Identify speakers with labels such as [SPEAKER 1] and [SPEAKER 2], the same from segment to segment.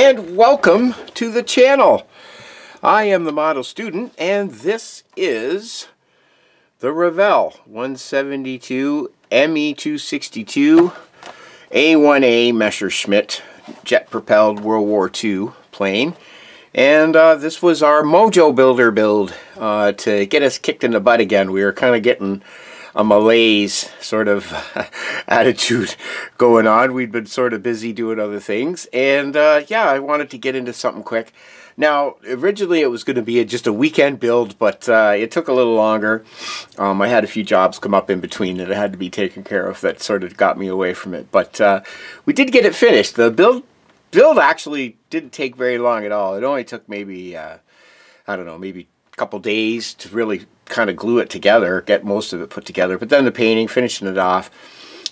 [SPEAKER 1] and welcome to the channel. I am the model student, and this is the Revell 172 ME262 A1A Messerschmitt jet-propelled World War II plane. And this was our Mojo builder build to get us kicked in the butt again. We were kind of getting a malaise sort of attitude going on. We'd been sort of busy doing other things, and yeah, I wanted to get into something quick. Now, originally it was going to be just a weekend build, but it took a little longer. I had a few jobs come up in between that I had to be taken care of that sort of got me away from it. But we did get it finished. The build actually didn't take very long at all. It only took maybe, I don't know, maybe a couple days to really kind of glue it together, get most of it put together. But then the painting, finishing it off,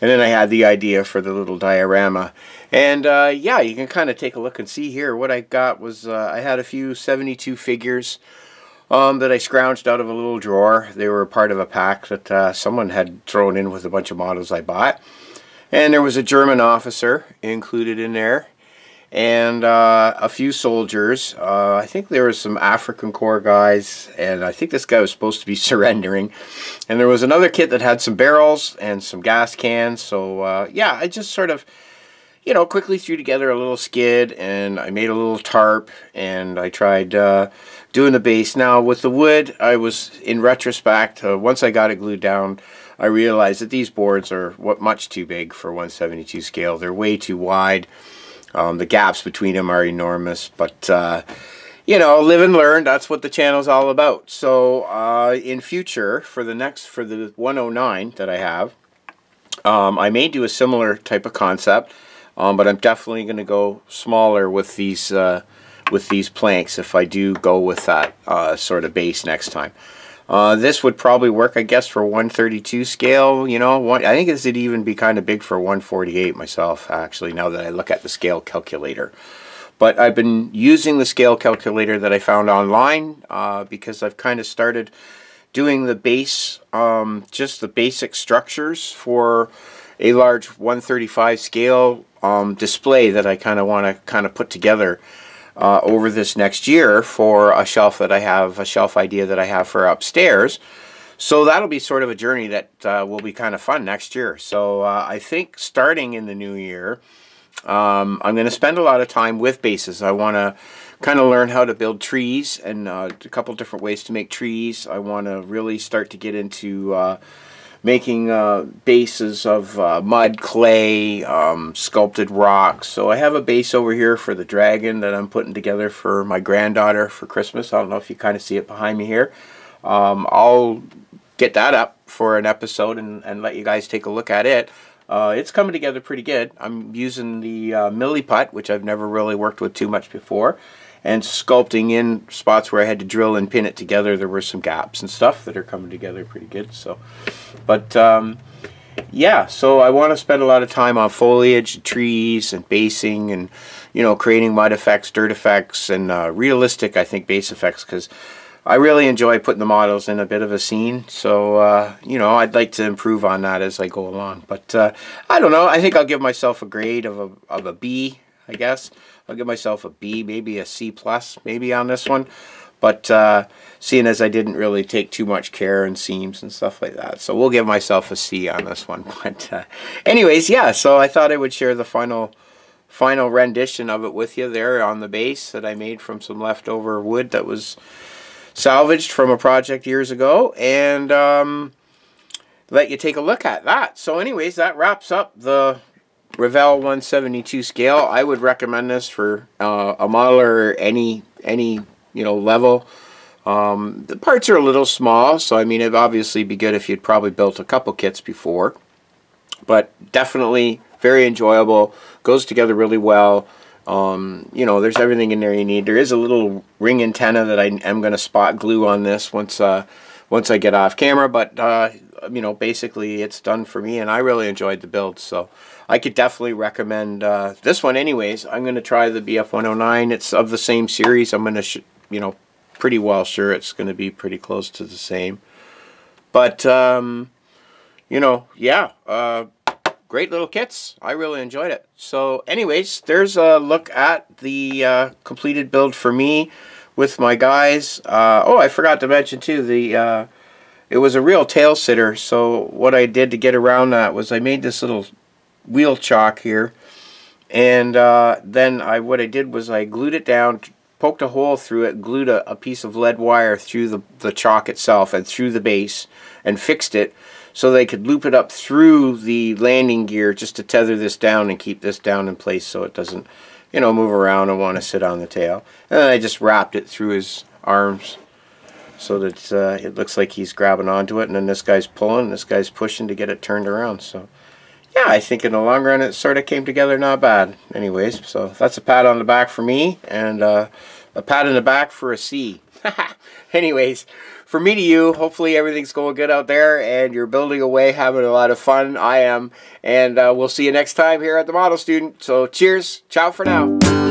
[SPEAKER 1] and then I had the idea for the little diorama. And yeah, you can kind of take a look and see here. What I got was I had a few 72 figures that I scrounged out of a little drawer. They were part of a pack that someone had thrown in with a bunch of models I bought. And there was a German officer included in there, and a few soldiers. I think there was some African Corps guys, and I think this guy was supposed to be surrendering. And there was another kit that had some barrels and some gas cans. So yeah, I just sort of, you know, quickly threw together a little skid, and I made a little tarp, and I tried doing the base. Now with the wood, I was, in retrospect, once I got it glued down, I realized that these boards are much too big for 172 scale. They're way too wide. The gaps between them are enormous, but you know, live and learn. That's what the channel's all about. So in future, for the 109 that I have, I may do a similar type of concept, but I'm definitely going to go smaller with these planks if I do go with that sort of base next time. This would probably work, I guess, for 132 scale. You know, I think this would even be kind of big for 148 myself, actually, now that I look at the scale calculator. But I've been using the scale calculator that I found online because I've kind of started doing the base, just the basic structures for a large 135 scale display that I kind of want to put together over this next year for a shelf that I have, a shelf idea that I have for upstairs. So that'll be sort of a journey that will be kind of fun next year. So I think starting in the new year, I'm going to spend a lot of time with bases. I want to kind of learn how to build trees and a couple different ways to make trees. I want to really start to get into making bases of mud, clay, sculpted rocks. So I have a base over here for the dragon that I'm putting together for my granddaughter for Christmas. I don't know if you kind of see it behind me here. I'll get that up for an episode and let you guys take a look at it. It's coming together pretty good. I'm using the Milliput, which I've never really worked with too much before, and sculpting in spots where I had to drill and pin it together. There were some gaps and stuff that are coming together pretty good. So, but yeah, so I want to spend a lot of time on foliage, trees, and basing, and, you know, creating mud effects, dirt effects, and realistic, I think, base effects, because I really enjoy putting the models in a bit of a scene. So, you know, I'd like to improve on that as I go along. But I don't know. I think I'll give myself a grade of a B, I guess. I'll give myself a B, maybe a C+, maybe on this one. But seeing as I didn't really take too much care in seams and stuff like that. So we'll give myself a C on this one. But anyways, yeah, so I thought I would share the final rendition of it with you there on the base that I made from some leftover wood that was salvaged from a project years ago, and let you take a look at that. So anyways, that wraps up the Revell 172 scale. I would recommend this for a modeler any you know, level. The parts are a little small, so I mean, it'd obviously be good if you'd probably built a couple kits before, but definitely very enjoyable, goes together really well. You know, there's everything in there you need. There is a little ring antenna that I am going to spot glue on this once I get off camera, but you know, basically it's done for me, and I really enjoyed the build, so I could definitely recommend this one. Anyways, I'm going to try the BF 109. It's of the same series. I'm going to, you know, pretty well sure it's going to be pretty close to the same. But, you know, yeah, great little kits. I really enjoyed it. So anyways, there's a look at the completed build for me with my guys. Oh, I forgot to mention too, it was a real tail sitter. So what I did to get around that was I made this little wheel chock here, and then what I did was I glued it down, poked a hole through it, glued a piece of lead wire through the chock itself and through the base, and fixed it so they could loop it up through the landing gear just to tether this down and keep this down in place so it doesn't, you know, move around and want to sit on the tail. And then I just wrapped it through his arms so that it looks like he's grabbing onto it, and then this guy's pulling, and this guy's pushing to get it turned around. So yeah, I think in the long run it sort of came together not bad. Anyways, so that's a pat on the back for me, and a pat in the back for a C. Anyways, from me to you, hopefully everything's going good out there and you're building away, having a lot of fun. I am. And we'll see you next time here at the Model Student. So cheers. Ciao for now.